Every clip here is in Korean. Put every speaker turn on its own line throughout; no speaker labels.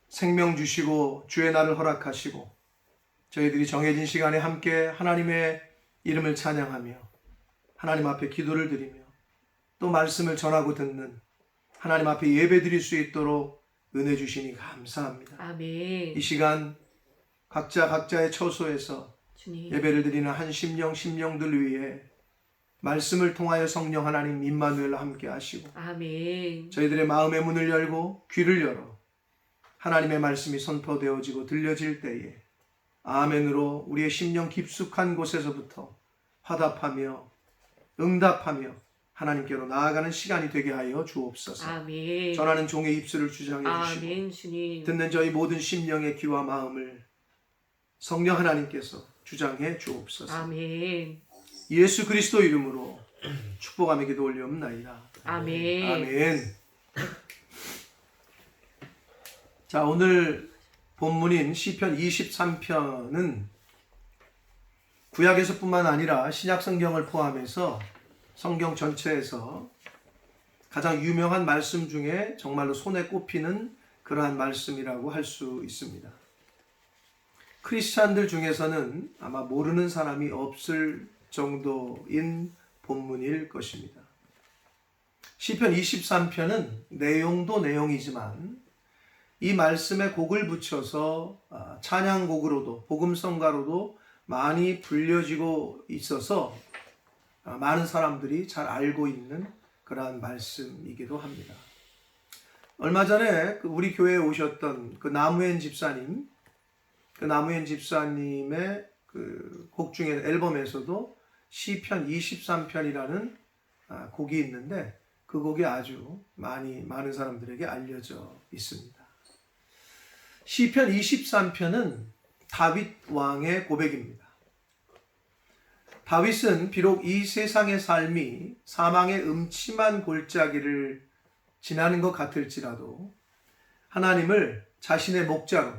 생명 주시고 주의 날을 허락하시고 저희들이 정해진 시간에 함께 하나님의 이름을 찬양하며 하나님 앞에 기도를 드리며 또 말씀을 전하고 듣는 하나님 앞에 예배 드릴 수 있도록 은혜 주시니 감사합니다.
아멘.
이 시간 각자의 처소에서
주님.
예배를 드리는 한 심령들 위해 말씀을 통하여 성령 하나님 임마누엘과 함께 하시고
아멘.
저희들의 마음의 문을 열고 귀를 열어 하나님의 말씀이 선포되어지고 들려질 때에 아멘으로 우리의 심령 깊숙한 곳에서부터 화답하며 응답하며 하나님께로 나아가는 시간이 되게 하여 주옵소서.
아멘.
전하는 종의 입술을 주장해 주시고
아멘, 주님.
듣는 저희 모든 심령의 귀와 마음을 성령 하나님께서 주장해 주옵소서.
아멘.
예수 그리스도 이름으로 축복하며 기도 올리옵나이다.
아멘.
아멘. 자, 오늘 본문인 시편 23편은 구약에서뿐만 아니라 신약 성경을 포함해서 성경 전체에서 가장 유명한 말씀 중에 정말로 손에 꼽히는 그러한 말씀이라고 할 수 있습니다. 크리스찬들 중에서는 아마 모르는 사람이 없을 정도인 본문일 것입니다. 시편 23편은 내용도 내용이지만 이 말씀에 곡을 붙여서 찬양곡으로도 복음성가로도 많이 불려지고 있어서 많은 사람들이 잘 알고 있는 그러한 말씀이기도 합니다. 얼마 전에 우리 교회에 오셨던 그 나무엔 집사님, 그 나무엔 집사님의 그 곡 중에 앨범에서도 시편 23편이라는 곡이 있는데 그 곡이 아주 많은 사람들에게 알려져 있습니다. 시편 23편은 다윗 왕의 고백입니다. 다윗은 비록 이 세상의 삶이 사망의 음침한 골짜기를 지나는 것 같을지라도 하나님을 자신의 목자로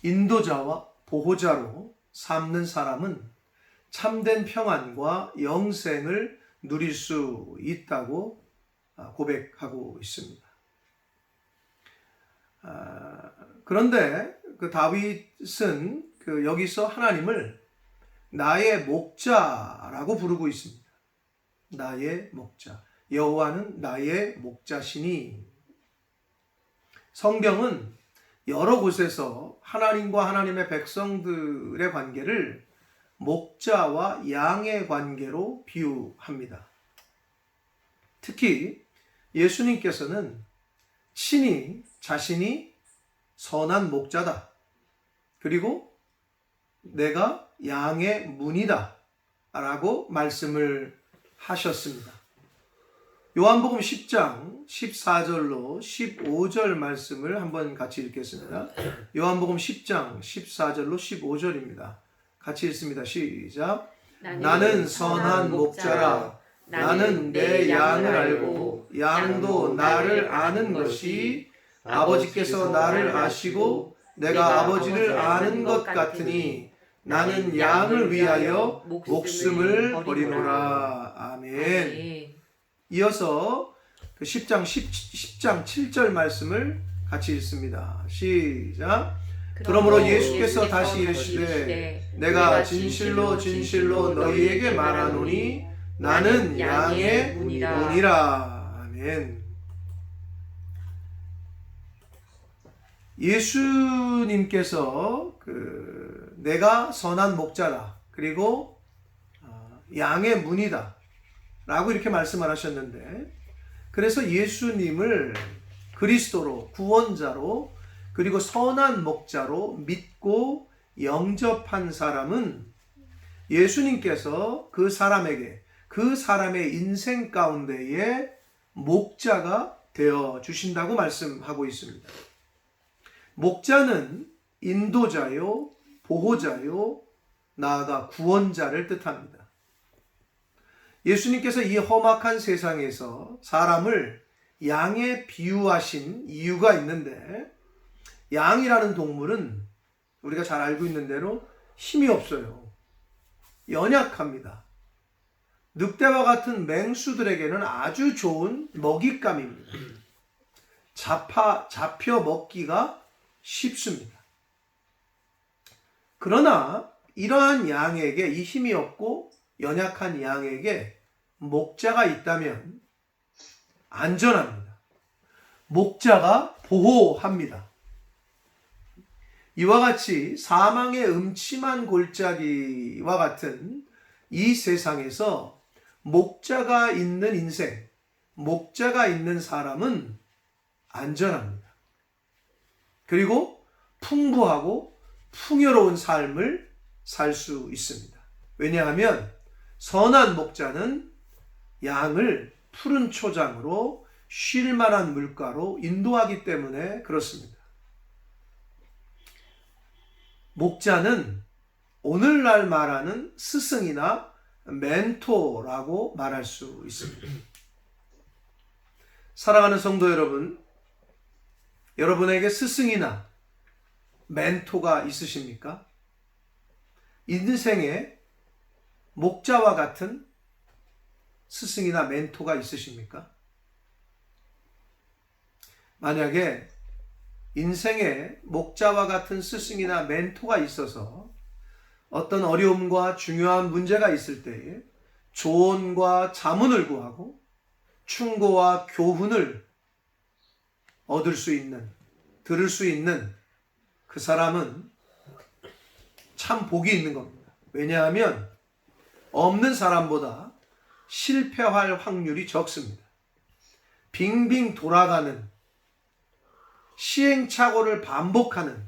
인도자와 보호자로 삼는 사람은 참된 평안과 영생을 누릴 수 있다고 고백하고 있습니다. 그런데 그 다윗은 여기서 하나님을 나의 목자라고 부르고 있습니다. 나의 목자. 여호와는 나의 목자시니. 성경은 여러 곳에서 하나님과 하나님의 백성들의 관계를 목자와 양의 관계로 비유합니다. 특히 예수님께서는 친히 자신이 선한 목자다. 그리고 내가 양의 문이다. 라고 말씀을 하셨습니다. 요한복음 10장 14절로 15절 말씀을 한번 같이 읽겠습니다. 요한복음 10장 14절로 15절입니다. 같이 읽습니다. 시작. 나는 선한 목자라. 나는 내 양을 알고 양도 나를 아는 것이 아버지께서 나를 아시고 내가 아버지를 아는 것 같으니 나는 양을 위하여 목숨을 버리노라. 아멘. 이어서 10장 7절 말씀을 같이 읽습니다. 시작. 그러므로 예수께서 다시 이르시되 내가 진실로 너희에게 말하노니 나는 양의 문이라. 아멘. 예수님께서 내가 선한 목자라 그리고 양의 문이다 라고 이렇게 말씀을 하셨는데, 그래서 예수님을 그리스도로 구원자로 그리고 선한 목자로 믿고 영접한 사람은 예수님께서 그 사람에게 그 사람의 인생 가운데에 목자가 되어 주신다고 말씀하고 있습니다. 목자는 인도자요, 보호자요, 나아가 구원자를 뜻합니다. 예수님께서 이 험악한 세상에서 사람을 양에 비유하신 이유가 있는데, 양이라는 동물은 우리가 잘 알고 있는 대로 힘이 없어요. 연약합니다. 늑대와 같은 맹수들에게는 아주 좋은 먹잇감입니다. 잡혀 먹기가 쉽습니다. 그러나 이러한 양에게, 이 힘이 없고 연약한 양에게 목자가 있다면 안전합니다. 목자가 보호합니다. 이와 같이 사망의 음침한 골짜기와 같은 이 세상에서 목자가 있는 인생, 목자가 있는 사람은 안전합니다. 그리고 풍부하고 풍요로운 삶을 살 수 있습니다. 왜냐하면 선한 목자는 양을 푸른 초장으로 쉴 만한 물가로 인도하기 때문에 그렇습니다. 목자는 오늘날 말하는 스승이나 멘토라고 말할 수 있습니다. 사랑하는 성도 여러분, 여러분에게 스승이나 멘토가 있으십니까? 인생에 목자와 같은 스승이나 멘토가 있으십니까? 만약에 인생에 목자와 같은 스승이나 멘토가 있어서 어떤 어려움과 중요한 문제가 있을 때에 조언과 자문을 구하고 충고와 교훈을 얻을 수 있는, 들을 수 있는 그 사람은 참 복이 있는 겁니다. 왜냐하면 없는 사람보다 실패할 확률이 적습니다. 빙빙 돌아가는 시행착오를 반복하는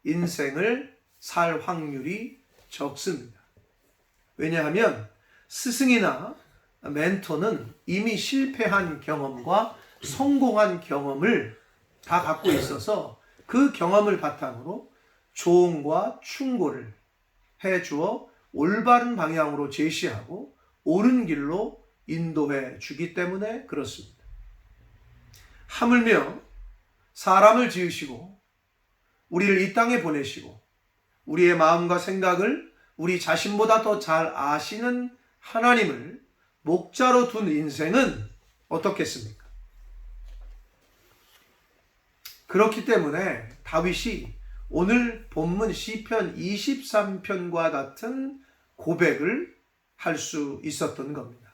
인생을 살 확률이 적습니다. 왜냐하면 스승이나 멘토는 이미 실패한 경험과 성공한 경험을 다 갖고 있어서 그 경험을 바탕으로 조언과 충고를 해주어 올바른 방향으로 제시하고 옳은 길로 인도해 주기 때문에 그렇습니다. 하물며 사람을 지으시고 우리를 이 땅에 보내시고 우리의 마음과 생각을 우리 자신보다 더 잘 아시는 하나님을 목자로 둔 인생은 어떻겠습니까? 그렇기 때문에 다윗이 오늘 본문 시편 23편과 같은 고백을 할 수 있었던 겁니다.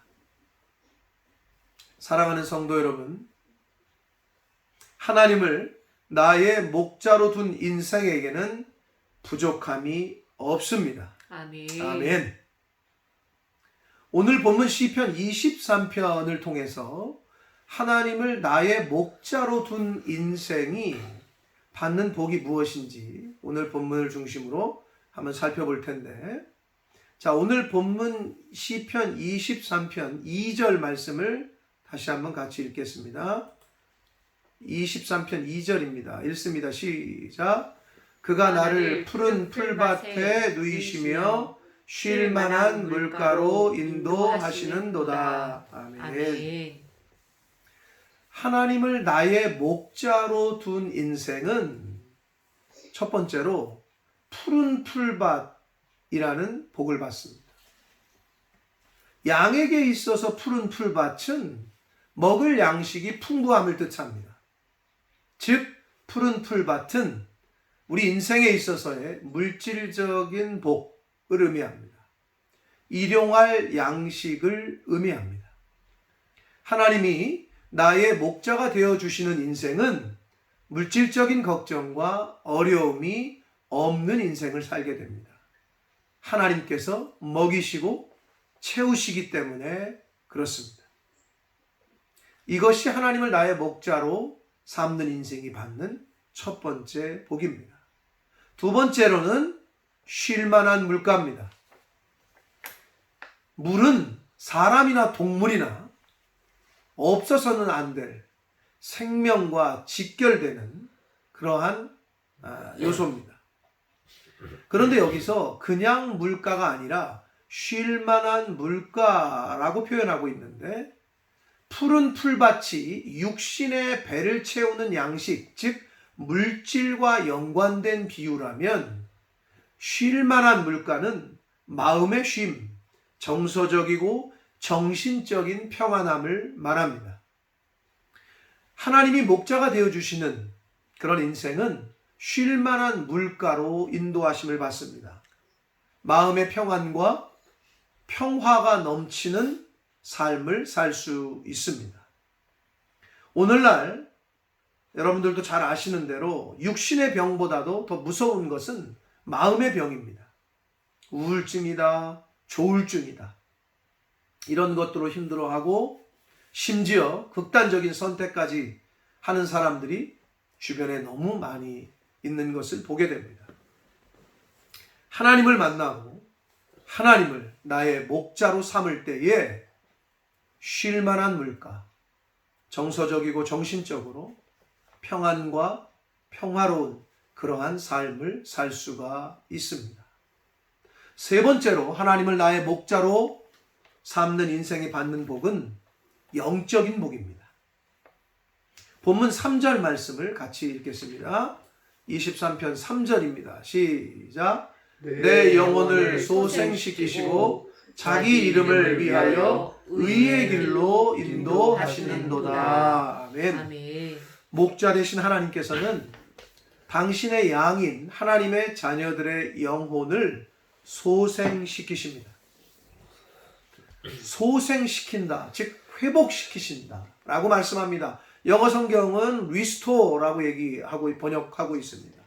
사랑하는 성도 여러분, 하나님을 나의 목자로 둔 인생에게는 부족함이 없습니다.
아멘.
아멘. 오늘 본문 시편 23편을 통해서 하나님을 나의 목자로 둔 인생이 받는 복이 무엇인지 오늘 본문을 중심으로 한번 살펴볼 텐데, 자, 오늘 본문 시편 23편 2절 말씀을 다시 한번 같이 읽겠습니다. 23편 2절입니다. 읽습니다. 시작. 그가 나를 푸른 풀밭에 누이시며 쉴 만한 물가로 인도하시는도다. 아멘. 하나님을 나의 목자로 둔 인생은 첫 번째로 푸른 풀밭이라는 복을 받습니다. 양에게 있어서 푸른 풀밭은 먹을 양식이 풍부함을 뜻합니다. 즉 푸른 풀밭은 우리 인생에 있어서의 물질적인 복을 의미합니다. 일용할 양식을 의미합니다. 하나님이 나의 목자가 되어주시는 인생은 물질적인 걱정과 어려움이 없는 인생을 살게 됩니다. 하나님께서 먹이시고 채우시기 때문에 그렇습니다. 이것이 하나님을 나의 목자로 삼는 인생이 받는 첫 번째 복입니다. 두 번째로는 쉴 만한 물가입니다. 물은 사람이나 동물이나 없어서는 안 될 생명과 직결되는 그러한 요소입니다. 그런데 여기서 그냥 물가가 아니라 쉴 만한 물가라고 표현하고 있는데, 푸른 풀밭이 육신의 배를 채우는 양식, 즉 물질과 연관된 비유라면 쉴 만한 물가는 마음의 쉼, 정서적이고 정신적인 평안함을 말합니다. 하나님이 목자가 되어주시는 그런 인생은 쉴만한 물가로 인도하심을 받습니다. 마음의 평안과 평화가 넘치는 삶을 살 수 있습니다. 오늘날 여러분들도 잘 아시는 대로 육신의 병보다도 더 무서운 것은 마음의 병입니다. 우울증이다, 조울증이다. 이런 것들로 힘들어하고 심지어 극단적인 선택까지 하는 사람들이 주변에 너무 많이 있는 것을 보게 됩니다. 하나님을 만나고 하나님을 나의 목자로 삼을 때에 쉴 만한 물가, 정서적이고 정신적으로 평안과 평화로운 그러한 삶을 살 수가 있습니다. 세 번째로 하나님을 나의 목자로 삼는 인생이 받는 복은 영적인 복입니다. 본문 3절 말씀을 같이 읽겠습니다. 23편 3절입니다. 시작. 내 영혼을 소생시키시고 자기 이름을 위하여 의의 길로 인도하시는도다. 아멘.
아멘.
목자 되신 하나님께서는 당신의 양인 하나님의 자녀들의 영혼을 소생시키십니다. 소생시킨다, 즉 회복시키신다 라고 말씀합니다. 영어 성경은 restore라고 번역하고 있습니다.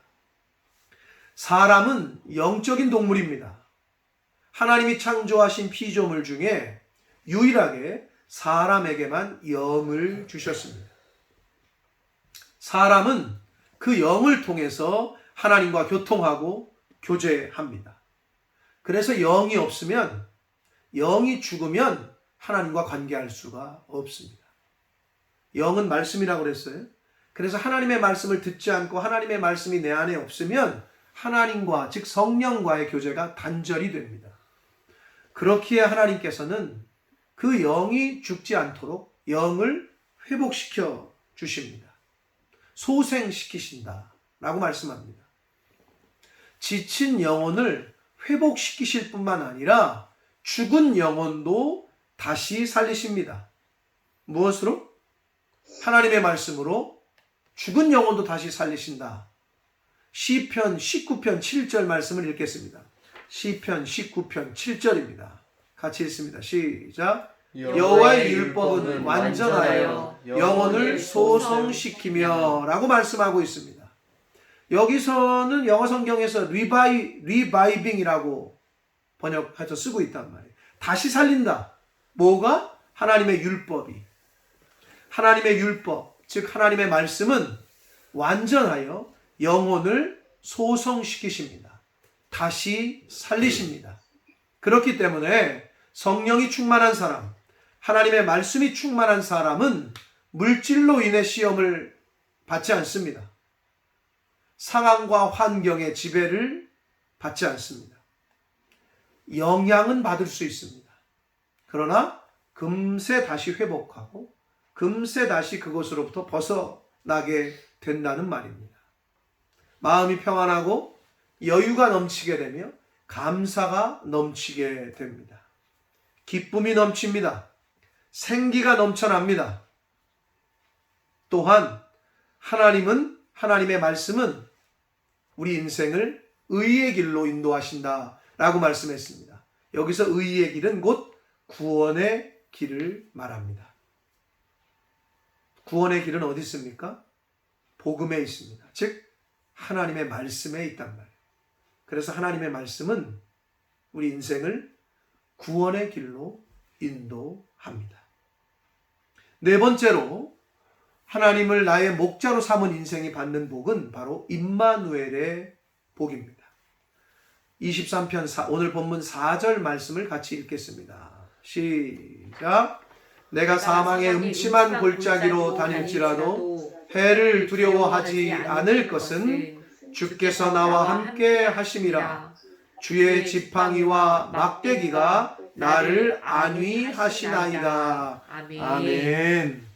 사람은 영적인 동물입니다. 하나님이 창조하신 피조물 중에 유일하게 사람에게만 영을 주셨습니다. 사람은 그 영을 통해서 하나님과 교통하고 교제합니다. 그래서 영이 없으면, 영이 죽으면 하나님과 관계할 수가 없습니다. 영은 말씀이라고 그랬어요. 그래서 하나님의 말씀을 듣지 않고 하나님의 말씀이 내 안에 없으면 하나님과, 즉 성령과의 교제가 단절이 됩니다. 그렇기에 하나님께서는 그 영이 죽지 않도록 영을 회복시켜 주십니다. 소생시키신다 라고 말씀합니다. 지친 영혼을 회복시키실 뿐만 아니라 죽은 영혼도 다시 살리십니다. 무엇으로? 하나님의 말씀으로 죽은 영혼도 다시 살리신다. 시편 19편 7절 말씀을 읽겠습니다. 시편 19편 7절입니다. 같이 읽습니다. 시작. 여호와의 율법은 완전하여 영혼을 소성시키며 라고 말씀하고 있습니다. 여기서는 영어 성경에서 리바이빙이라고 번역해서 쓰고 있단 말이에요. 다시 살린다. 뭐가? 하나님의 율법이. 하나님의 율법, 즉 하나님의 말씀은 완전하여 영혼을 소성시키십니다. 다시 살리십니다. 그렇기 때문에 성령이 충만한 사람, 하나님의 말씀이 충만한 사람은 물질로 인해 시험을 받지 않습니다. 상황과 환경의 지배를 받지 않습니다. 영향은 받을 수 있습니다. 그러나 금세 다시 회복하고 금세 다시 그것으로부터 벗어나게 된다는 말입니다. 마음이 평안하고 여유가 넘치게 되며 감사가 넘치게 됩니다. 기쁨이 넘칩니다. 생기가 넘쳐납니다. 또한 하나님의 말씀은 우리 인생을 의의 길로 인도하신다 라고 말씀했습니다. 여기서 의의 길은 곧 구원의 길을 말합니다. 구원의 길은 어디 있습니까? 복음에 있습니다. 즉 하나님의 말씀에 있단 말이에요. 그래서 하나님의 말씀은 우리 인생을 구원의 길로 인도합니다. 네 번째로 하나님을 나의 목자로 삼은 인생이 받는 복은 바로 임마누엘의 복입니다. 23편 오늘 본문 4절 말씀을 같이 읽겠습니다. 시작. 내가 사망의 음침한 골짜기로 다닐지라도 해를 두려워하지 않을 것은 주께서 나와 함께 하심이라. 주의 지팡이와 막대기가 나를 안위하시나이다. 아멘.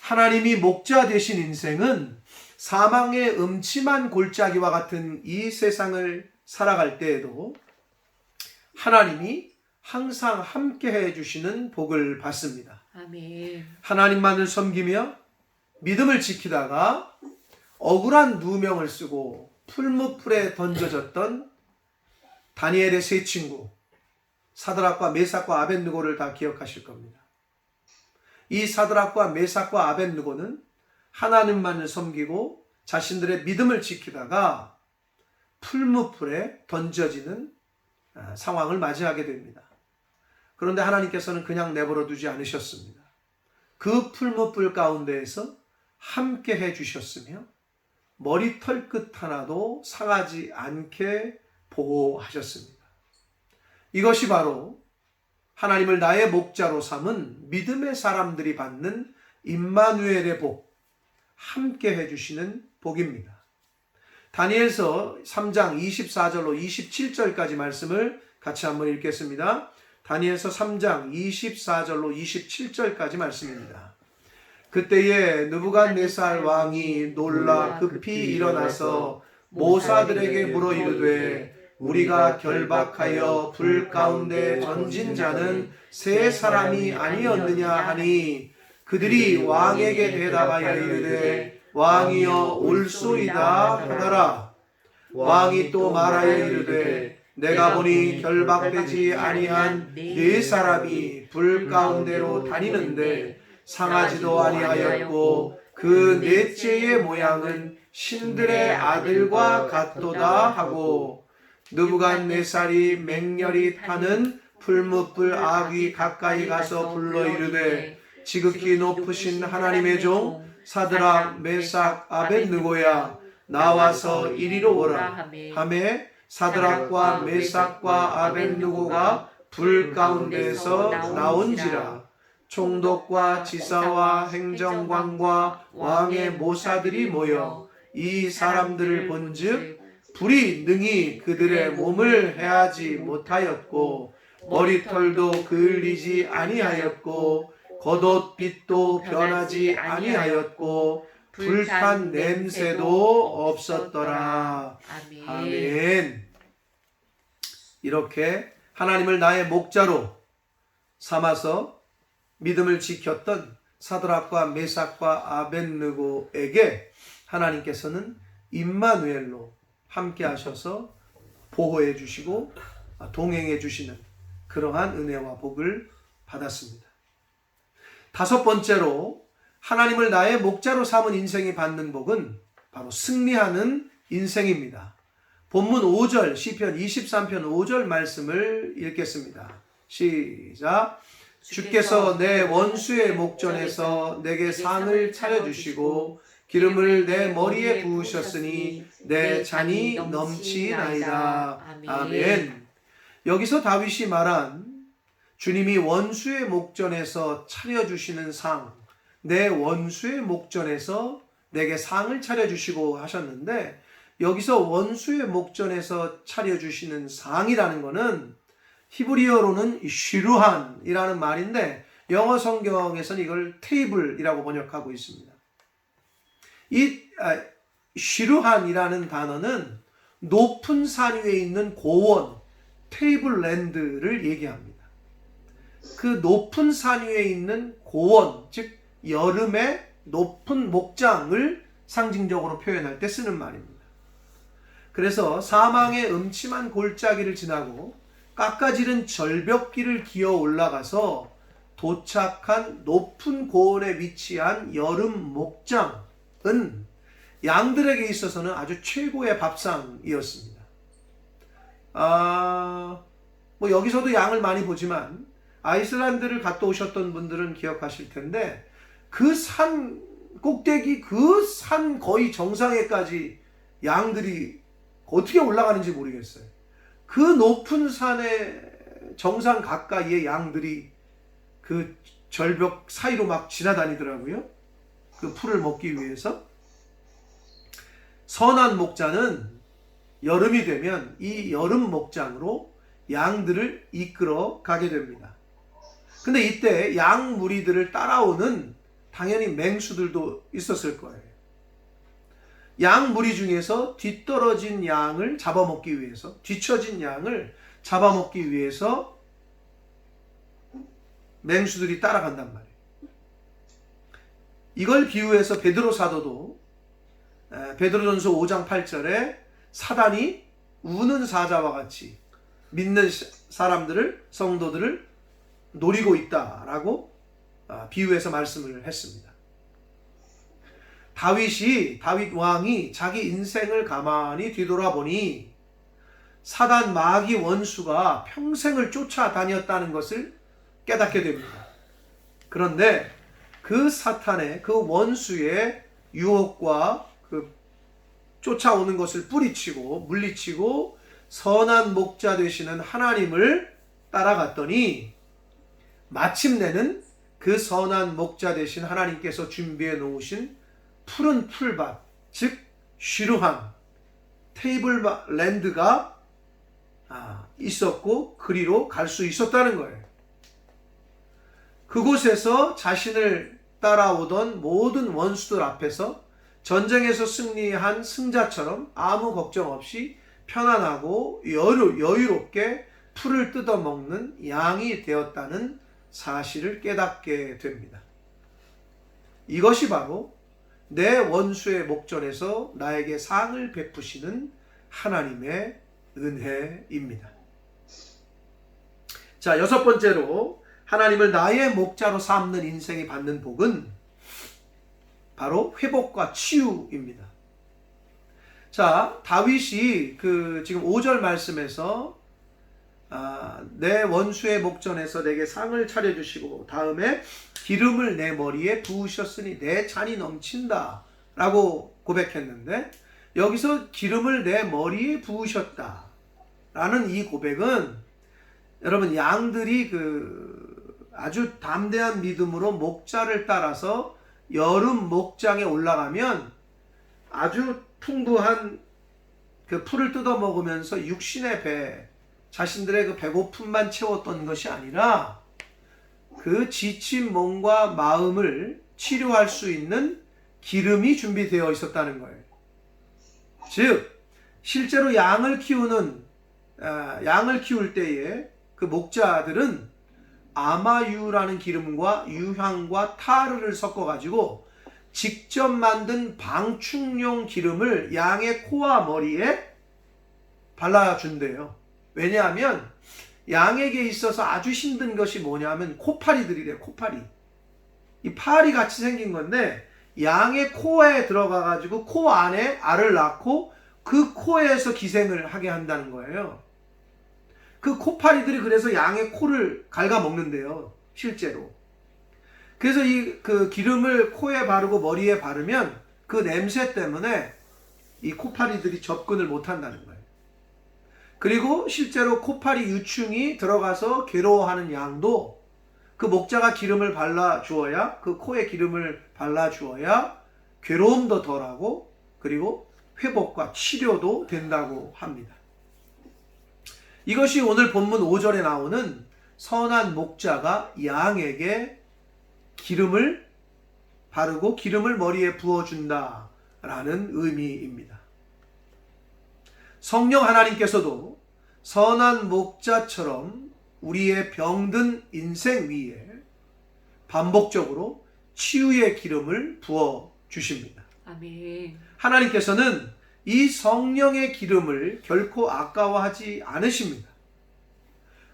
하나님이 목자 되신 인생은 사망의 음침한 골짜기와 같은 이 세상을 살아갈 때에도 하나님이 항상 함께 해주시는 복을 받습니다.
아멘.
하나님만을 섬기며 믿음을 지키다가 억울한 누명을 쓰고 풀무풀에 던져졌던 다니엘의 세 친구 사드락과 메삭과 아벳느고를 다 기억하실 겁니다. 이 사드락과 메삭과 아벳느고는 하나님만을 섬기고 자신들의 믿음을 지키다가 풀무풀에 던져지는 상황을 맞이하게 됩니다. 그런데 하나님께서는 그냥 내버려 두지 않으셨습니다. 그 풀무불 가운데에서 함께 해주셨으며 머리털 끝 하나도 상하지 않게 보호하셨습니다. 이것이 바로 하나님을 나의 목자로 삼은 믿음의 사람들이 받는 임마누엘의 복, 함께 해주시는 복입니다. 다니엘서 3장 24절로 27절까지 말씀을 같이 한번 읽겠습니다. 다니엘서 3장 24절로 27절까지 말씀입니다. 그때에 느부갓네살 왕이 놀라 급히 일어나서 모사들에게 물어 이르되 우리가 결박하여 불 가운데 던진 자는 세 사람이 아니었느냐 하니 그들이 왕에게 대답하여 이르되 왕이여 올소이다 하더라. 왕이 또 말하여 이르되 내가 보니 결박되지 아니한 네 사람이 불 가운데로 다니는데 상하지도 아니하였고 그 넷째의 모양은 신들의 아들과 같도다 하고 느부갓네살이 맹렬히 타는 풀무불 아귀 가까이 가서 불러 이르되 지극히 높으신 하나님의 종 사드락 메삭 아벳느고야 나와서 이리로 오라 하매 사드락과 메삭과 아벳느고가 불 가운데서 나온지라. 총독과 지사와 행정관과 왕의 모사들이 모여 이 사람들을 본즉 불이 능히 그들의 몸을 해하지 못하였고 머리털도 그을리지 아니하였고 겉옷빛도 변하지 아니하였고 불탄 냄새도 없었더라. 아멘. 이렇게 하나님을 나의 목자로 삼아서 믿음을 지켰던 사드락과 메삭과 아벳느고에게 하나님께서는 임마누엘로 함께 하셔서 보호해 주시고 동행해 주시는 그러한 은혜와 복을 받았습니다. 다섯 번째로 하나님을 나의 목자로 삼은 인생이 받는 복은 바로 승리하는 인생입니다. 본문 5절 시편 23편 5절 말씀을 읽겠습니다. 시작. 주께서 내 원수의 목전에서 내게 상을 차려주시고 기름을 내 머리에 부으셨으니 내 잔이 넘치나이다. 아멘. 여기서 다윗이 말한 주님이 원수의 목전에서 차려주시는 상, 내 원수의 목전에서 내게 상을 차려주시고 하셨는데 여기서 원수의 목전에서 차려주시는 상이라는 것은 히브리어로는 쉬루한이라는 말인데 영어 성경에서는 이걸 테이블이라고 번역하고 있습니다. 이 쉬루한이라는 단어는 높은 산 위에 있는 고원, 테이블랜드를 얘기합니다. 그 높은 산 위에 있는 고원, 즉 여름의 높은 목장을 상징적으로 표현할 때 쓰는 말입니다. 그래서 사망의 음침한 골짜기를 지나고 깎아지른 절벽길을 기어 올라가서 도착한 높은 고원에 위치한 여름 목장은 양들에게 있어서는 아주 최고의 밥상이었습니다. 여기서도 양을 많이 보지만 아이슬란드를 갔다 오셨던 분들은 기억하실 텐데 그 산 꼭대기, 그 산 거의 정상에까지 양들이 어떻게 올라가는지 모르겠어요. 그 높은 산의 정상 가까이에 양들이 그 절벽 사이로 막 지나다니더라고요. 그 풀을 먹기 위해서. 선한 목자는 여름이 되면 이 여름 목장으로 양들을 이끌어 가게 됩니다. 근데 이때 양 무리들을 따라오는 당연히 맹수들도 있었을 거예요. 양 무리 중에서 뒤떨어진 양을 잡아먹기 위해서, 뒤처진 양을 잡아먹기 위해서 맹수들이 따라간단 말이에요. 이걸 비유해서 베드로 사도도 베드로전서 5장 8절에 사단이 우는 사자와 같이 믿는 사람들을, 성도들을 노리고 있다라고 비유해서 말씀을 했습니다. 다윗 왕이 자기 인생을 가만히 뒤돌아보니 사단 마귀 원수가 평생을 쫓아다녔다는 것을 깨닫게 됩니다. 그런데 그 사탄의, 그 원수의 유혹과 그 쫓아오는 것을 뿌리치고 물리치고 선한 목자 되시는 하나님을 따라갔더니 마침내는 그 선한 목자 되신 하나님께서 준비해 놓으신 푸른 풀밭, 즉 쉬르한 테이블랜드가 있었고 그리로 갈 수 있었다는 거예요. 그곳에서 자신을 따라오던 모든 원수들 앞에서 전쟁에서 승리한 승자처럼 아무 걱정 없이 편안하고 여유롭게 풀을 뜯어먹는 양이 되었다는 사실을 깨닫게 됩니다. 이것이 바로 내 원수의 목전에서 나에게 상을 베푸시는 하나님의 은혜입니다. 자, 6번째로 하나님을 나의 목자로 삼는 인생이 받는 복은 바로 회복과 치유입니다. 자, 다윗이 지금 5절 말씀에서 내 원수의 목전에서 내게 상을 차려주시고 다음에 기름을 내 머리에 부으셨으니 내 잔이 넘친다 라고 고백했는데, 여기서 기름을 내 머리에 부으셨다 라는 이 고백은 여러분, 양들이 아주 담대한 믿음으로 목자를 따라서 여름 목장에 올라가면 아주 풍부한 그 풀을 뜯어 먹으면서 육신의 배, 자신들의 그 배고픔만 채웠던 것이 아니라 그 지친 몸과 마음을 치료할 수 있는 기름이 준비되어 있었다는 거예요. 즉 실제로 양을 키울 때에 그 목자들은 아마유라는 기름과 유향과 타르를 섞어 가지고 직접 만든 방충용 기름을 양의 코와 머리에 발라준대요. 왜냐하면 양에게 있어서 아주 힘든 것이 뭐냐면 코파리들이래요. 코파리. 이 파리 같이 생긴 건데 양의 코에 들어가 가지고 코 안에 알을 낳고 그 코에서 기생을 하게 한다는 거예요. 그 코파리들이 그래서 양의 코를 갉아먹는데요, 실제로. 그래서 그 기름을 코에 바르고 머리에 바르면 그 냄새 때문에 이 코파리들이 접근을 못 한다는 거예요. 그리고 실제로 코파리 유충이 들어가서 괴로워하는 양도 그 목자가 기름을 발라주어야, 그 코에 기름을 발라주어야 괴로움도 덜하고 그리고 회복과 치료도 된다고 합니다. 이것이 오늘 본문 5절에 나오는 선한 목자가 양에게 기름을 바르고 기름을 머리에 부어준다 라는 의미입니다. 성령 하나님께서도 선한 목자처럼 우리의 병든 인생 위에 반복적으로 치유의 기름을 부어주십니다.
아멘.
하나님께서는 이 성령의 기름을 결코 아까워하지 않으십니다.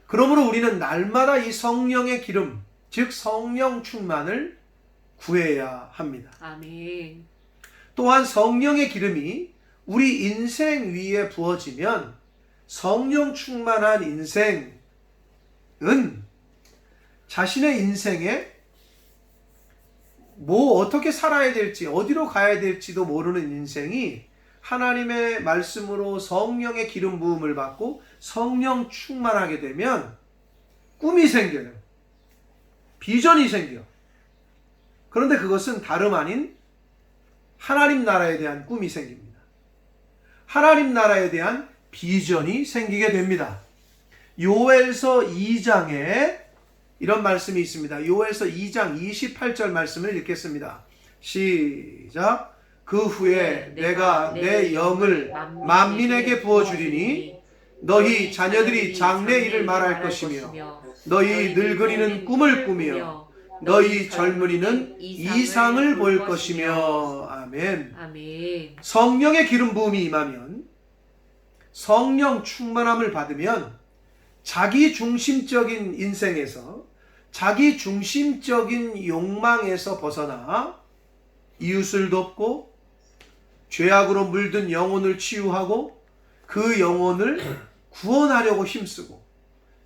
그러므로 우리는 날마다 이 성령의 기름, 즉 성령 충만을 구해야 합니다.
아멘.
또한 성령의 기름이 우리 인생 위에 부어지면 성령 충만한 인생은 자신의 인생에 어떻게 살아야 될지, 어디로 가야 될지도 모르는 인생이 하나님의 말씀으로 성령의 기름 부음을 받고 성령 충만하게 되면 꿈이 생겨요. 비전이 생겨. 그런데 그것은 다름 아닌 하나님 나라에 대한 꿈이 생깁니다. 하나님 나라에 대한 비전이 생기게 됩니다. 요엘서 2장에 이런 말씀이 있습니다. 요엘서 2장 28절 말씀을 읽겠습니다. 시작. 그 후에 내가 내 영을 만민에게 부어주리니 너희 자녀들이 장래 일을 말할 것이며 너희 늙은이는 꿈을 꾸며 너희 젊은이는 이상을 볼 것이며. 아멘.
아멘.
성령의 기름 부음이 임하면, 성령 충만함을 받으면 자기 중심적인 인생에서, 자기 중심적인 욕망에서 벗어나 이웃을 돕고 죄악으로 물든 영혼을 치유하고 그 영혼을 구원하려고 힘쓰고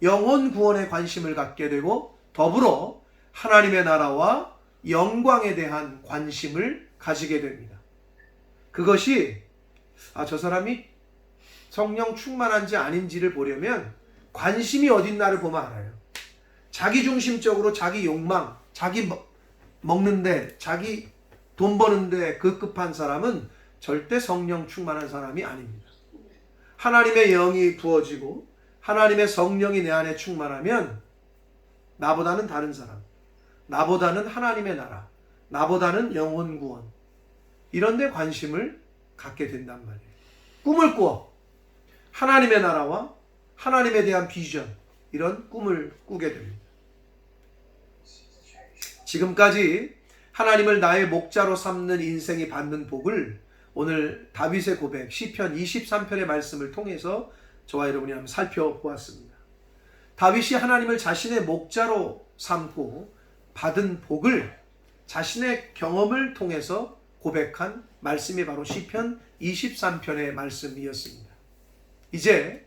영혼 구원에 관심을 갖게 되고, 더불어 하나님의 나라와 영광에 대한 관심을 가지게 됩니다. 그것이 저 사람이 성령 충만한지 아닌지를 보려면 관심이 어딘가를 보면 알아요. 자기 중심적으로 자기 욕망, 자기 먹는데, 자기 돈 버는데 급급한 사람은 절대 성령 충만한 사람이 아닙니다. 하나님의 영이 부어지고 하나님의 성령이 내 안에 충만하면 나보다는 다른 사람, 나보다는 하나님의 나라, 나보다는 영혼 구원, 이런 데 관심을 갖게 된단 말이에요. 꿈을 꾸어 하나님의 나라와 하나님에 대한 비전, 이런 꿈을 꾸게 됩니다. 지금까지 하나님을 나의 목자로 삼는 인생이 받는 복을 오늘 다윗의 고백 시편 23편의 말씀을 통해서 저와 여러분이 한번 살펴보았습니다. 다윗이 하나님을 자신의 목자로 삼고 받은 복을 자신의 경험을 통해서 고백한 말씀이 바로 시편 23편의 말씀이었습니다. 이제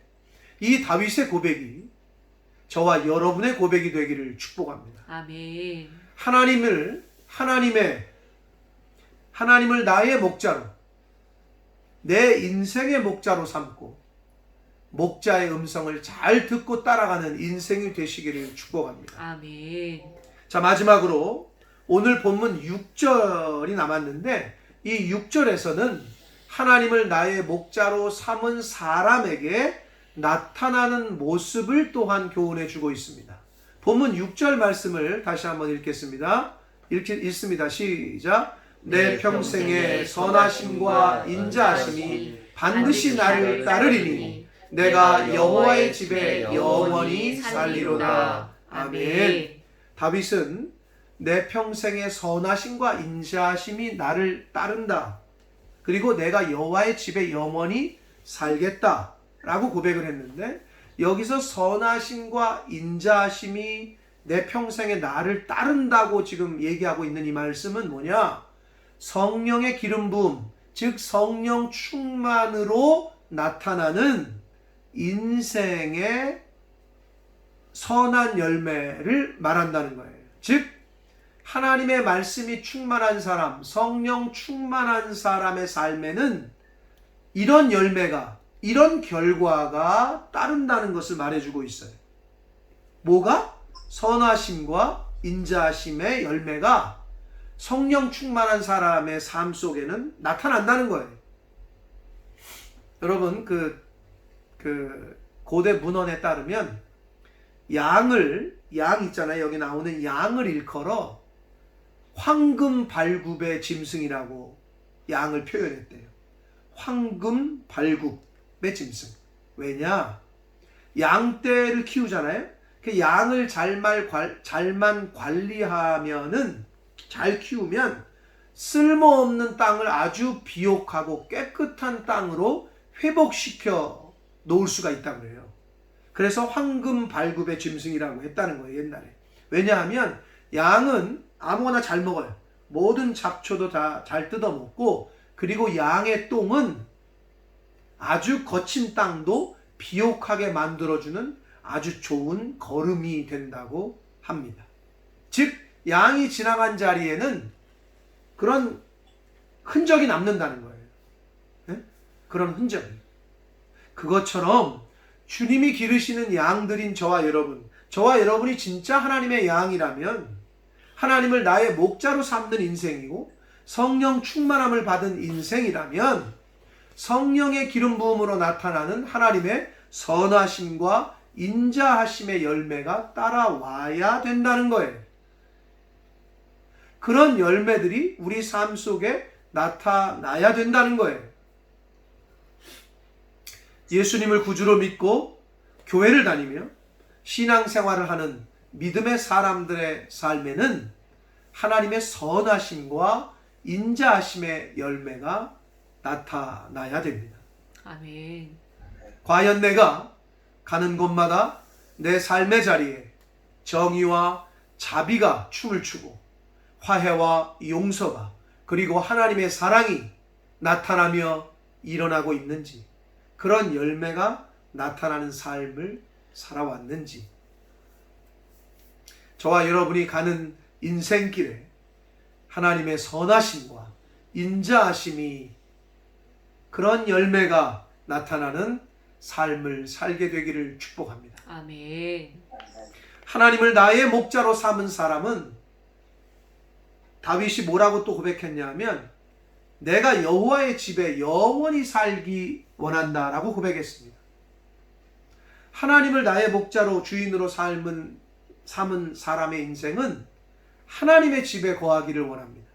이 다윗의 고백이 저와 여러분의 고백이 되기를 축복합니다.
아멘.
하나님을 나의 목자로, 내 인생의 목자로 삼고 목자의 음성을 잘 듣고 따라가는 인생이 되시기를 축복합니다.
아멘.
자, 마지막으로 오늘 본문 6절이 남았는데, 이 6절에서는 하나님을 나의 목자로 삼은 사람에게 나타나는 모습을 또한 교훈해 주고 있습니다. 본문 6절 말씀을 다시 한번 읽겠습니다. 읽습니다. 시작. 내 평생의 선하심과 인자하심이 반드시 나를 따르리니 내가 여호와의 집에 영원히 살리로다. 아멘. 다윗은 내 평생의 선하심과 인자하심이 나를 따른다, 그리고 내가 여호와의 집에 영원히 살겠다 라고 고백을 했는데, 여기서 선하심과 인자하심이 내 평생에 나를 따른다고 지금 얘기하고 있는 이 말씀은 뭐냐? 성령의 기름 부음, 즉 성령 충만으로 나타나는 인생의 선한 열매를 말한다는 거예요. 즉 하나님의 말씀이 충만한 사람, 성령 충만한 사람의 삶에는 이런 열매가, 이런 결과가 따른다는 것을 말해주고 있어요. 뭐가? 선하심과 인자하심의 열매가 성령 충만한 사람의 삶 속에는 나타난다는 거예요. 여러분, 고대 문헌에 따르면 양 있잖아요. 여기 나오는 양을 일컬어 황금 발굽의 짐승이라고 양을 표현했대요. 황금 발굽의 짐승. 왜냐? 양떼를 키우잖아요. 그 양을 잘만 관리하면은, 잘 키우면 쓸모없는 땅을 아주 비옥하고 깨끗한 땅으로 회복시켜 놓을 수가 있다고 그래요. 그래서 황금 발굽의 짐승이라고 했다는 거예요, 옛날에. 왜냐하면 양은 아무거나 잘 먹어요. 모든 잡초도 다 잘 뜯어먹고, 그리고 양의 똥은 아주 거친 땅도 비옥하게 만들어주는 아주 좋은 거름이 된다고 합니다. 즉 양이 지나간 자리에는 그런 흔적이 남는다는 거예요. 네? 그런 흔적이. 그것처럼 주님이 기르시는 양들인 저와 여러분이 진짜 하나님의 양이라면, 하나님을 나의 목자로 삼는 인생이고 성령 충만함을 받은 인생이라면, 성령의 기름 부음으로 나타나는 하나님의 선하심과 인자하심의 열매가 따라와야 된다는 거예요. 그런 열매들이 우리 삶 속에 나타나야 된다는 거예요. 예수님을 구주로 믿고 교회를 다니며 신앙생활을 하는 믿음의 사람들의 삶에는 하나님의 선하심과 인자하심의 열매가 나타나야 됩니다.
아멘.
과연 내가 가는 곳마다 내 삶의 자리에 정의와 자비가 춤을 추고 화해와 용서가 그리고 하나님의 사랑이 나타나며 일어나고 있는지, 그런 열매가 나타나는 삶을 살아왔는지, 저와 여러분이 가는 인생길에 하나님의 선하심과 인자하심이 그런 열매가 나타나는 삶을 살게 되기를 축복합니다.
아멘.
하나님을 나의 목자로 삼은 사람은, 다윗이 뭐라고 또 고백했냐면 내가 여호와의 집에 영원히 살기 원한다라고 고백했습니다. 하나님을 나의 목자로 주인으로 삼은 사람의 인생은 하나님의 집에 거하기를 원합니다.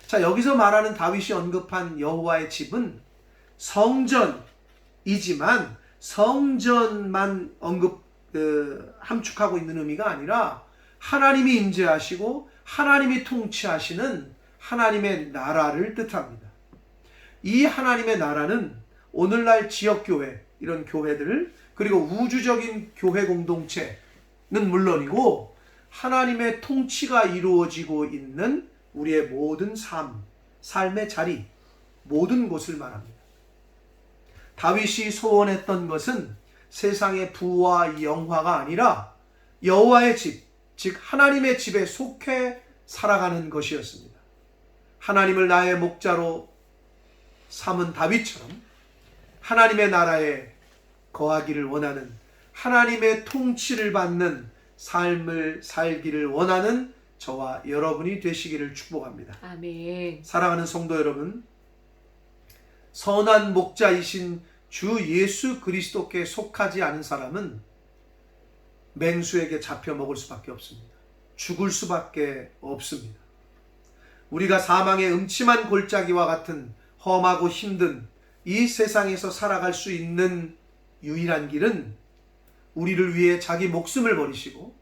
자, 여기서 말하는 다윗이 언급한 여호와의 집은 성전이지만 성전만 함축하고 있는 의미가 아니라 하나님이 임재하시고 하나님이 통치하시는 하나님의 나라를 뜻합니다. 이 하나님의 나라는 오늘날 지역교회, 이런 교회들, 그리고 우주적인 교회 공동체는 물론이고 하나님의 통치가 이루어지고 있는 우리의 모든 삶의 자리, 모든 곳을 말합니다. 다윗이 소원했던 것은 세상의 부와 영화가 아니라 여호와의 집, 즉 하나님의 집에 속해 살아가는 것이었습니다. 하나님을 나의 목자로 삼은 다윗처럼 하나님의 나라에 거하기를 원하는, 하나님의 통치를 받는 삶을 살기를 원하는 저와 여러분이 되시기를 축복합니다.
아멘.
사랑하는 성도 여러분, 선한 목자이신 주 예수 그리스도께 속하지 않은 사람은 맹수에게 잡혀 먹을 수밖에 없습니다. 죽을 수밖에 없습니다. 우리가 사망의 음침한 골짜기와 같은 험하고 힘든 이 세상에서 살아갈 수 있는 유일한 길은 우리를 위해 자기 목숨을 버리시고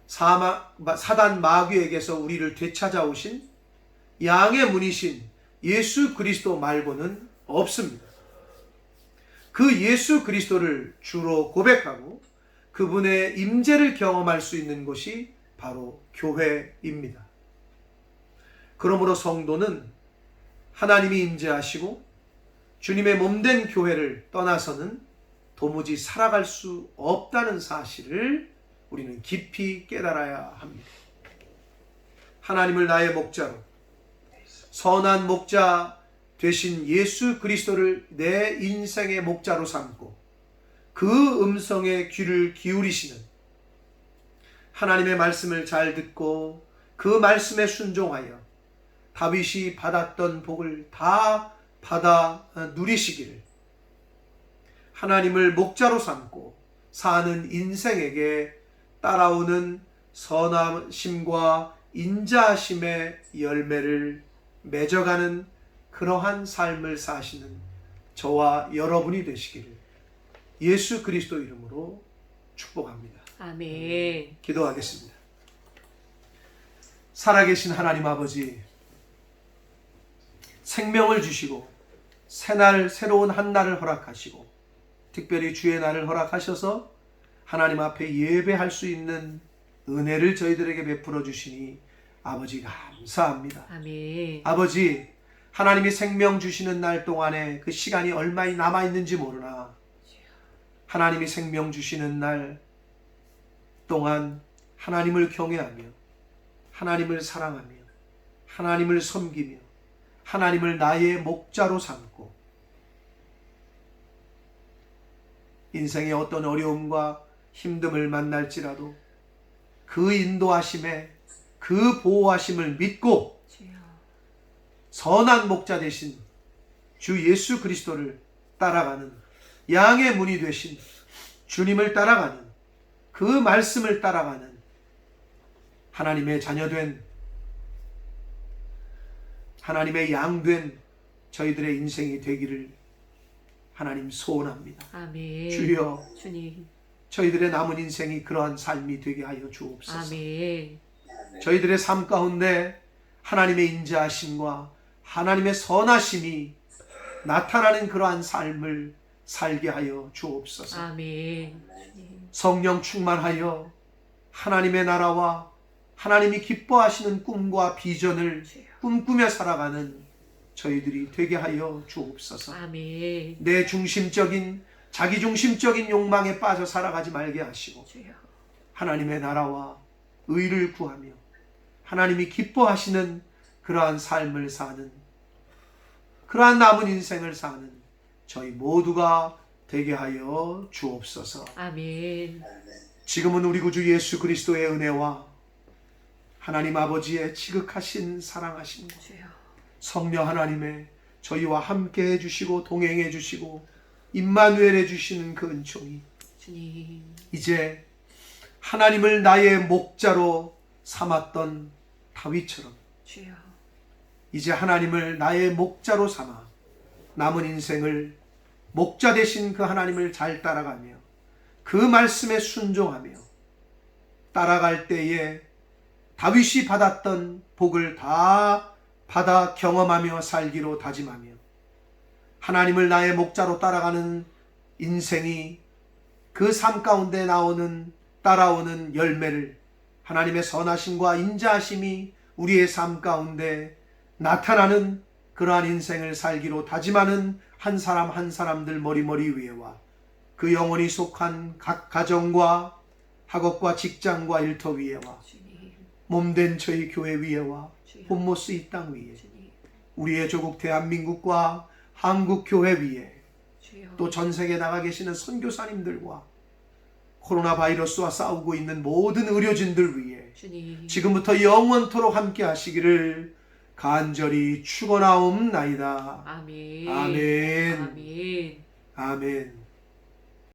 사단 마귀에게서 우리를 되찾아오신 양의 문이신 예수 그리스도 말고는 없습니다. 그 예수 그리스도를 주로 고백하고 그분의 임재를 경험할 수 있는 곳이 바로 교회입니다. 그러므로 성도는 하나님이 임재하시고 주님의 몸된 교회를 떠나서는 도무지 살아갈 수 없다는 사실을 우리는 깊이 깨달아야 합니다. 하나님을 나의 목자로, 선한 목자 되신 예수 그리스도를 내 인생의 목자로 삼고 그 음성에 귀를 기울이시는, 하나님의 말씀을 잘 듣고 그 말씀에 순종하여 다윗이 받았던 복을 다 받아 누리시기를, 하나님을 목자로 삼고 사는 인생에게 따라오는 선하심과 인자하심의 열매를 맺어가는 그러한 삶을 사시는 저와 여러분이 되시기를 예수 그리스도 이름으로 축복합니다.
아멘.
기도하겠습니다. 살아계신 하나님 아버지, 생명을 주시고 새날, 새로운 한 날을 허락하시고 특별히 주의 날을 허락하셔서 하나님 앞에 예배할 수 있는 은혜를 저희들에게 베풀어 주시니 아버지 감사합니다.
아멘.
아버지, 하나님이 생명 주시는 날 동안에 그 시간이 얼마나 남아있는지 모르나 하나님이 생명 주시는 날 동안 하나님을 경외하며 하나님을 사랑하며 하나님을 섬기며 하나님을 나의 목자로 삼고 인생의 어떤 어려움과 힘듦을 만날지라도 그 인도하심에, 그 보호하심을 믿고
주여.
선한 목자 되신 주 예수 그리스도를 따라가는, 양의 문이 되신 주님을 따라가는, 그 말씀을 따라가는 하나님의 자녀된, 하나님의 양된 저희들의 인생이 되기를 하나님 소원합니다.
아멘.
주여,
주님.
저희들의 남은 인생이 그러한 삶이 되게 하여 주옵소서.
아멘.
저희들의 삶 가운데 하나님의 인자하심과 하나님의 선하심이 나타나는 그러한 삶을 살게 하여 주옵소서.
아멘.
성령 충만하여 하나님의 나라와 하나님이 기뻐하시는 꿈과 비전을 꿈꾸며 살아가는 저희들이 되게 하여 주옵소서.
아멘.
내 중심적인 자기중심적인 욕망에 빠져 살아가지 말게 하시고
주여.
하나님의 나라와 의를 구하며 하나님이 기뻐하시는 그러한 삶을 사는, 그러한 남은 인생을 사는 저희 모두가 되게 하여 주옵소서.
아멘.
지금은 우리 구주 예수 그리스도의 은혜와 하나님 아버지의 지극하신 사랑하심과
주여.
성령 하나님의 저희와 함께 해주시고 동행해 주시고 임마누엘 해주시는 그 은총이
주님.
이제 하나님을 나의 목자로 삼았던 다윗처럼
주여.
이제 하나님을 나의 목자로 삼아 남은 인생을 목자 되신 그 하나님을 잘 따라가며 그 말씀에 순종하며 따라갈 때에 다윗이 받았던 복을 다 받아 경험하며 살기로 다짐하며 하나님을 나의 목자로 따라가는 인생이 그 삶 가운데 따라오는 열매를 하나님의 선하심과 인자하심이 우리의 삶 가운데 나타나는 그러한 인생을 살기로 다짐하는 한 사람 한 사람들 머리머리 위에와 그 영혼이 속한 각 가정과 학업과 직장과 일터 위에와
주님.
몸된 저희 교회 위에와
주여.
본모스 이 땅 위에
주님.
우리의 조국 대한민국과 한국 교회 위에
주여.
또 전 세계에 나가 계시는 선교사님들과 코로나 바이러스와 싸우고 있는 모든 의료진들 위해
주님.
지금부터 영원토록 함께 하시기를 간절히 축원하옵나이다.
아멘.
아멘.
아멘.
아멘.